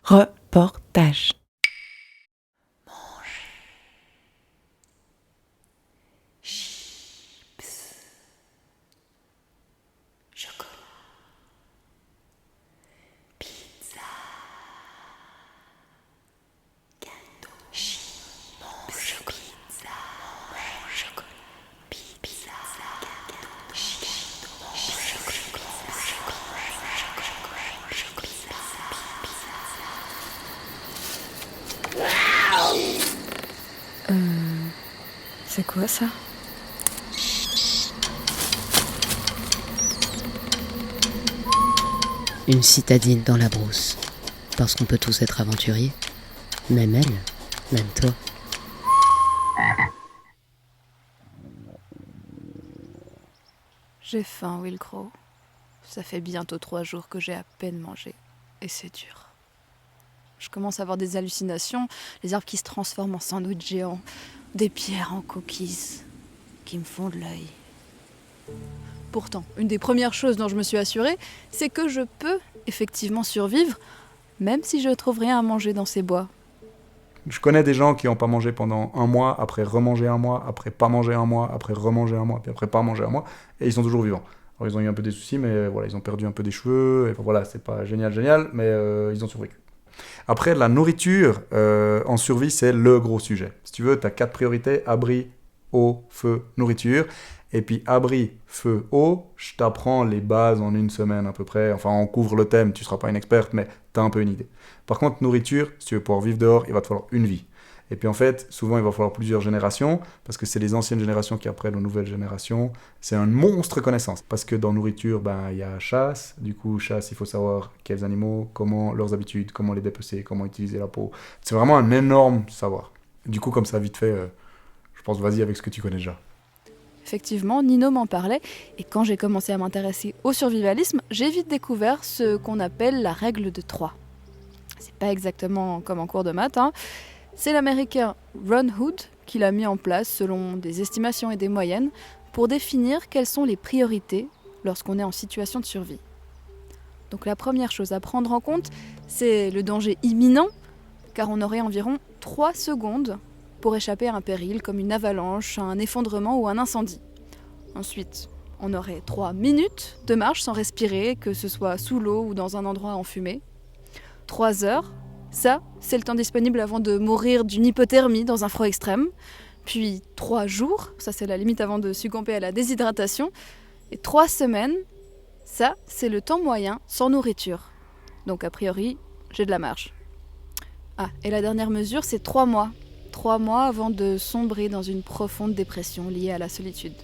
Reportage. Chips, chocolat, pizza, gâteau, chips, pizza, chocolat, pizza, gâteau, chips, C'est quoi ça ? Une citadine dans la brousse. Parce qu'on peut tous être aventuriers. Même elle, même toi. J'ai faim, Will Crow. Ça fait bientôt 3 jours que j'ai à peine mangé. Et c'est dur. Je commence à avoir des hallucinations, les arbres qui se transforment en sandwich géants, des pierres en coquilles qui me font de l'œil. Pourtant, une des premières choses dont je me suis assurée, c'est que je peux effectivement survivre, même si je ne trouve rien à manger dans ces bois. Je connais des gens qui n'ont pas mangé pendant un mois, après remanger un mois, après pas manger un mois, après remanger un mois, puis après pas manger un mois, et ils sont toujours vivants. Alors ils ont eu un peu des soucis, mais voilà, ils ont perdu un peu des cheveux, et voilà, c'est pas génial, mais ils ont survécu. Après, la nourriture en survie, c'est le gros sujet. Si tu veux, tu as 4 priorités: abri, eau, feu, nourriture. Et puis abri, feu, eau, je t'apprends les bases en une semaine à peu près. Enfin, on couvre le thème, tu ne seras pas une experte, mais tu as un peu une idée. Par contre, nourriture, si tu veux pouvoir vivre dehors, il va te falloir une vie. Et puis en fait, souvent, il va falloir plusieurs générations, parce que c'est les anciennes générations qui apprennent aux nouvelles générations. C'est un monstre connaissance. Parce que dans nourriture, il y a chasse. Du coup, chasse, il faut savoir quels animaux, comment leurs habitudes, comment les dépecer, comment utiliser la peau. C'est vraiment un énorme savoir. Du coup, comme ça, vite fait, je pense, vas-y avec ce que tu connais déjà. Effectivement, Nino m'en parlait, et quand j'ai commencé à m'intéresser au survivalisme, j'ai vite découvert ce qu'on appelle la règle de 3. C'est pas exactement comme en cours de maths, hein. C'est l'américain Ron Hood qui l'a mis en place selon des estimations et des moyennes pour définir quelles sont les priorités lorsqu'on est en situation de survie. Donc la première chose à prendre en compte, c'est le danger imminent, car on aurait environ 3 secondes pour échapper à un péril comme une avalanche, un effondrement ou un incendie. Ensuite, on aurait 3 minutes de marche sans respirer, que ce soit sous l'eau ou dans un endroit enfumé. 3 heures, ça, c'est le temps disponible avant de mourir d'une hypothermie dans un froid extrême. Puis 3 jours, ça c'est la limite avant de succomber à la déshydratation. Et 3 semaines, ça c'est le temps moyen sans nourriture. Donc a priori, j'ai de la marge. Ah, et la dernière mesure, c'est 3 mois. 3 mois avant de sombrer dans une profonde dépression liée à la solitude.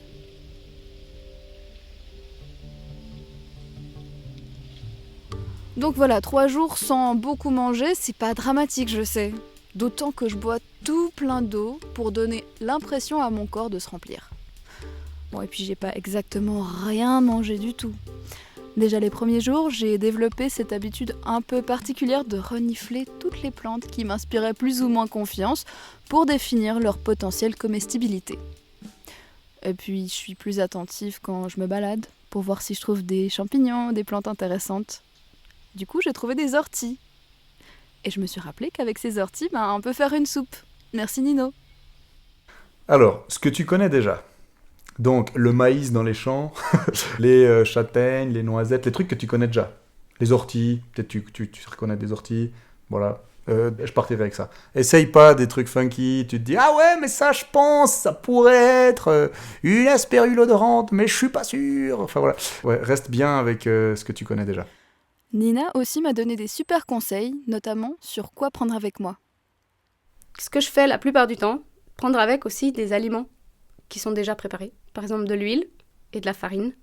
Donc voilà, 3 jours sans beaucoup manger, c'est pas dramatique, je sais. D'autant que je bois tout plein d'eau pour donner l'impression à mon corps de se remplir. Bon, et puis j'ai pas exactement rien mangé du tout. Déjà les premiers jours, j'ai développé cette habitude un peu particulière de renifler toutes les plantes qui m'inspiraient plus ou moins confiance pour définir leur potentielle comestibilité. Et puis je suis plus attentive quand je me balade pour voir si je trouve des champignons, des plantes intéressantes. Du coup, j'ai trouvé des orties. Et je me suis rappelé qu'avec ces orties, on peut faire une soupe. Merci Nino. Alors, ce que tu connais déjà. Donc, le maïs dans les champs, les châtaignes, les noisettes, les trucs que tu connais déjà. Les orties, peut-être tu reconnais des orties. Voilà, je partirai avec ça. Essaye pas des trucs funky, tu te dis « Ah ouais, mais ça, je pense, ça pourrait être une aspergule odorante, mais je suis pas sûr. » Enfin voilà, ouais, reste bien avec ce que tu connais déjà. Nina aussi m'a donné des super conseils, notamment sur quoi prendre avec moi. Ce que je fais la plupart du temps, prendre avec aussi des aliments qui sont déjà préparés. Par exemple de l'huile et de la farine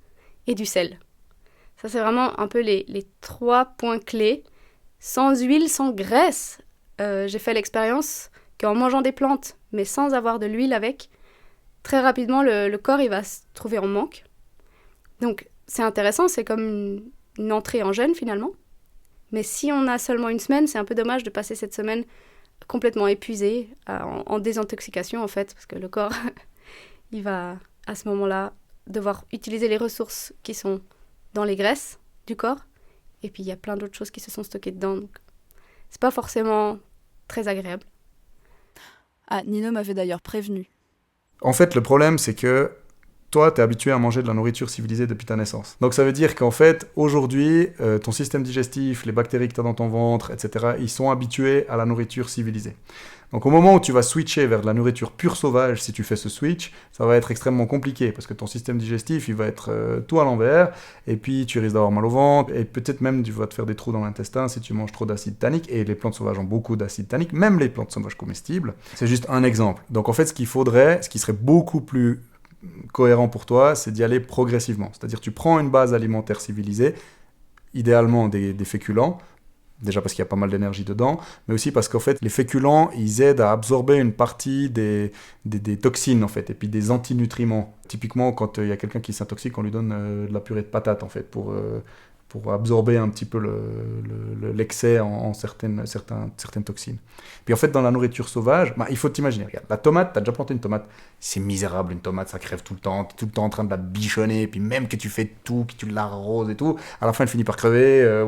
et du sel. Ça, c'est vraiment un peu les 3 points clés. Sans huile, sans graisse. J'ai fait l'expérience qu'en mangeant des plantes, mais sans avoir de l'huile avec, très rapidement, le corps il va se trouver en manque. Donc, c'est intéressant, c'est comme une entrée en jeûne finalement. Mais si on a seulement une semaine, c'est un peu dommage de passer cette semaine complètement épuisé, en désintoxication en fait, parce que le corps, il va à ce moment-là devoir utiliser les ressources qui sont dans les graisses du corps, et puis il y a plein d'autres choses qui se sont stockées dedans. Donc c'est pas forcément très agréable. Ah, Nino m'avait d'ailleurs prévenu. En fait, le problème, c'est que toi, tu es habitué à manger de la nourriture civilisée depuis ta naissance. Donc ça veut dire qu'en fait, aujourd'hui, ton système digestif, les bactéries que tu as dans ton ventre, etc., ils sont habitués à la nourriture civilisée. Donc au moment où tu vas switcher vers de la nourriture pure sauvage, si tu fais ce switch, ça va être extrêmement compliqué, parce que ton système digestif, il va être tout à l'envers, et puis tu risques d'avoir mal au ventre, et peut-être même tu vas te faire des trous dans l'intestin si tu manges trop d'acide tannique, et les plantes sauvages ont beaucoup d'acide tannique, même les plantes sauvages comestibles. C'est juste un exemple. Donc en fait, ce qu'il faudrait, ce qui serait beaucoup plus cohérent pour toi, c'est d'y aller progressivement. C'est-à-dire tu prends une base alimentaire civilisée, idéalement des féculents, déjà parce qu'il y a pas mal d'énergie dedans, mais aussi parce qu'en fait, les féculents, ils aident à absorber une partie des toxines, en fait, et puis des antinutriments. Typiquement, quand il y a quelqu'un qui s'intoxique, on lui donne de la purée de patates, en fait, pour absorber un petit peu l'excès en certaines toxines. Puis en fait, dans la nourriture sauvage, il faut t'imaginer, regarde, la tomate, t'as déjà planté une tomate, c'est misérable une tomate, ça crève tout le temps, t'es tout le temps en train de la bichonner, puis même que tu fais tout, que tu l'arroses et tout, à la fin elle finit par crever,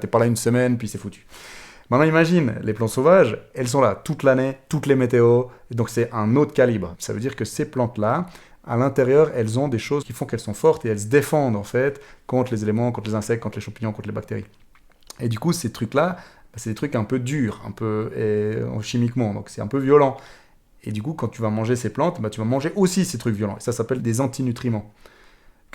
t'es pas là une semaine, puis c'est foutu. Maintenant imagine, les plantes sauvages, elles sont là toute l'année, toutes les météos, et donc c'est un autre calibre. Ça veut dire que ces plantes-là, à l'intérieur, elles ont des choses qui font qu'elles sont fortes et elles se défendent en fait contre les éléments, contre les insectes, contre les champignons, contre les bactéries. Et du coup, ces trucs-là, c'est des trucs un peu durs, chimiquement, donc c'est un peu violent. Et du coup, quand tu vas manger ces plantes, tu vas manger aussi ces trucs violents. Et ça s'appelle des antinutriments.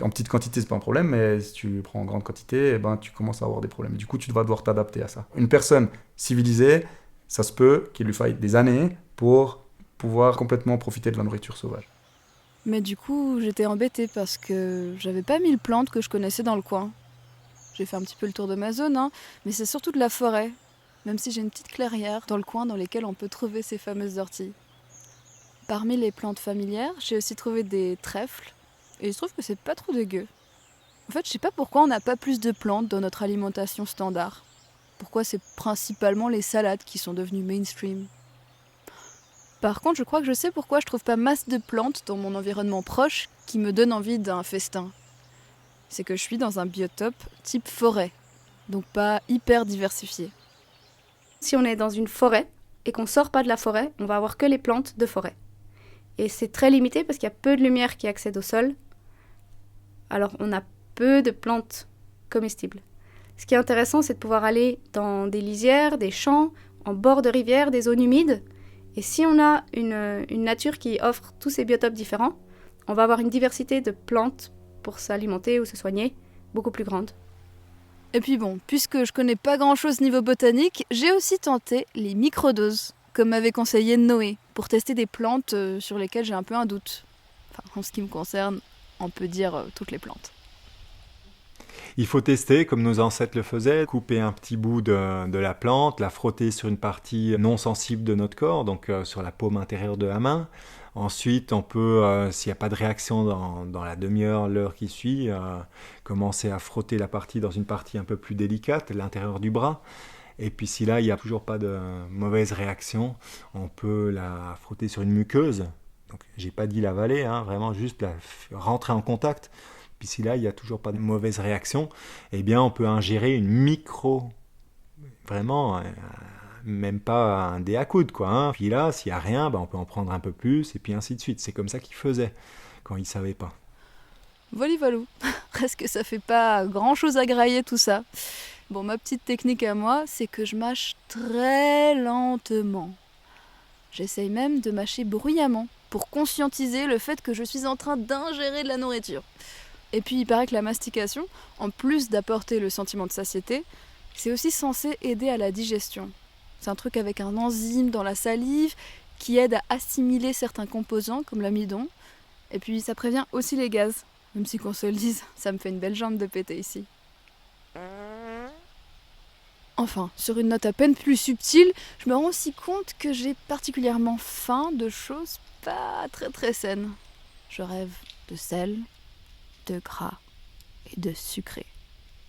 En petite quantité, c'est pas un problème, mais si tu prends en grande quantité, tu commences à avoir des problèmes. Et du coup, tu vas devoir t'adapter à ça. Une personne civilisée, ça se peut qu'il lui faille des années pour pouvoir complètement profiter de la nourriture sauvage. Mais du coup, j'étais embêtée parce que j'avais pas 1000 plantes que je connaissais dans le coin. J'ai fait un petit peu le tour de ma zone, mais c'est surtout de la forêt. Même si j'ai une petite clairière dans le coin dans lesquelles on peut trouver ces fameuses orties. Parmi les plantes familières, j'ai aussi trouvé des trèfles. Et il se trouve que c'est pas trop dégueu. En fait, je sais pas pourquoi on n'a pas plus de plantes dans notre alimentation standard. Pourquoi c'est principalement les salades qui sont devenues mainstream. Par contre, je crois que je sais pourquoi je trouve pas masse de plantes dans mon environnement proche qui me donnent envie d'un festin. C'est que je suis dans un biotope type forêt, donc pas hyper diversifié. Si on est dans une forêt et qu'on sort pas de la forêt, on va avoir que les plantes de forêt. Et c'est très limité parce qu'il y a peu de lumière qui accède au sol. Alors on a peu de plantes comestibles. Ce qui est intéressant, c'est de pouvoir aller dans des lisières, des champs, en bord de rivières, des zones humides. Et si on a une nature qui offre tous ces biotopes différents, on va avoir une diversité de plantes pour s'alimenter ou se soigner beaucoup plus grande. Et puis bon, puisque je connais pas grand-chose niveau botanique, j'ai aussi tenté les microdoses, comme m'avait conseillé Noé, pour tester des plantes sur lesquelles j'ai un peu un doute. Enfin, en ce qui me concerne, on peut dire toutes les plantes. Il faut tester comme nos ancêtres le faisaient, couper un petit bout de la plante, la frotter sur une partie non sensible de notre corps, donc sur la paume intérieure de la main. Ensuite, on peut, s'il n'y a pas de réaction dans la demi-heure, l'heure qui suit, commencer à frotter la partie dans une partie un peu plus délicate, l'intérieur du bras. Et puis si là, il n'y a toujours pas de mauvaise réaction, on peut la frotter sur une muqueuse. Donc, j'ai pas dit l'avaler, vraiment juste la rentrer en contact. Puis si là, il n'y a toujours pas de mauvaise réaction, eh bien, on peut ingérer une micro, vraiment, même pas un dé à coude, quoi. Puis là, s'il n'y a rien, on peut en prendre un peu plus, et puis ainsi de suite. C'est comme ça qu'ils faisaient quand ils ne savaient pas. Volivalou. Presque ça fait pas grand-chose à grailler tout ça. Bon, ma petite technique à moi, c'est que je mâche très lentement. J'essaye même de mâcher bruyamment pour conscientiser le fait que je suis en train d'ingérer de la nourriture. Et puis il paraît que la mastication, en plus d'apporter le sentiment de satiété, c'est aussi censé aider à la digestion. C'est un truc avec un enzyme dans la salive qui aide à assimiler certains composants comme l'amidon. Et puis ça prévient aussi les gaz. Même si qu'on se le dise, ça me fait une belle jambe de péter ici. Enfin, sur une note à peine plus subtile, je me rends aussi compte que j'ai particulièrement faim de choses pas très très saines. Je rêve de sel, de gras et de sucré.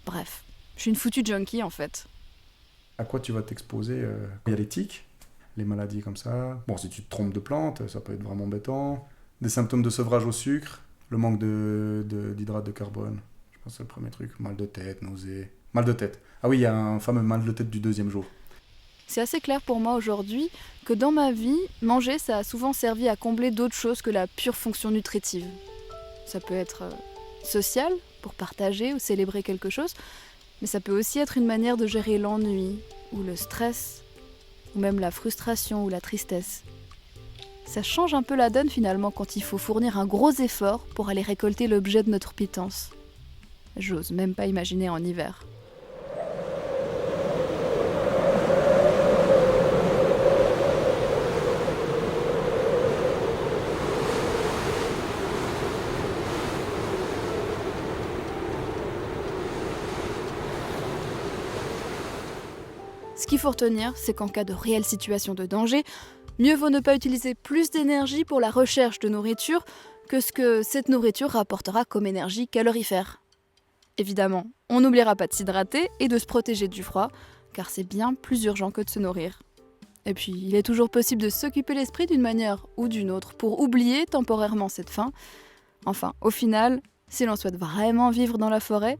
Bref, je suis une foutue junkie en fait. À quoi tu vas t'exposer Il y a les tiques, les maladies comme ça. Bon, si tu te trompes de plante, ça peut être vraiment embêtant. Des symptômes de sevrage au sucre, le manque d'hydrate de carbone. Je pense que c'est le premier truc. Mal de tête, nausées. Mal de tête. Ah oui, il y a un fameux mal de tête du 2e jour. c'est assez clair pour moi aujourd'hui que dans ma vie, manger, ça a souvent servi à combler d'autres choses que la pure fonction nutritive. Ça peut être social, pour partager ou célébrer quelque chose, mais ça peut aussi être une manière de gérer l'ennui, ou le stress, ou même la frustration ou la tristesse. Ça change un peu la donne finalement quand il faut fournir un gros effort pour aller récolter l'objet de notre pitance. J'ose même pas imaginer en hiver. Ce qu'il faut retenir, c'est qu'en cas de réelle situation de danger, mieux vaut ne pas utiliser plus d'énergie pour la recherche de nourriture que ce que cette nourriture rapportera comme énergie calorifère. Évidemment, on n'oubliera pas de s'hydrater et de se protéger du froid, car c'est bien plus urgent que de se nourrir. Et puis, il est toujours possible de s'occuper l'esprit d'une manière ou d'une autre pour oublier temporairement cette faim. Enfin, au final, si l'on souhaite vraiment vivre dans la forêt,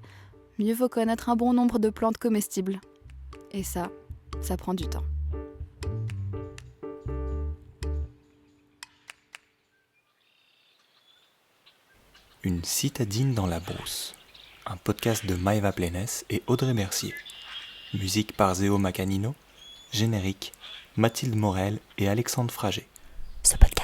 mieux vaut connaître un bon nombre de plantes comestibles. Et ça prend du temps. Une citadine dans la brousse. Un podcast de Maëva Plénes et Audrey Mercier. Musique par Zéo Macanino. Générique, Mathilde Morel et Alexandre Frager. Ce podcast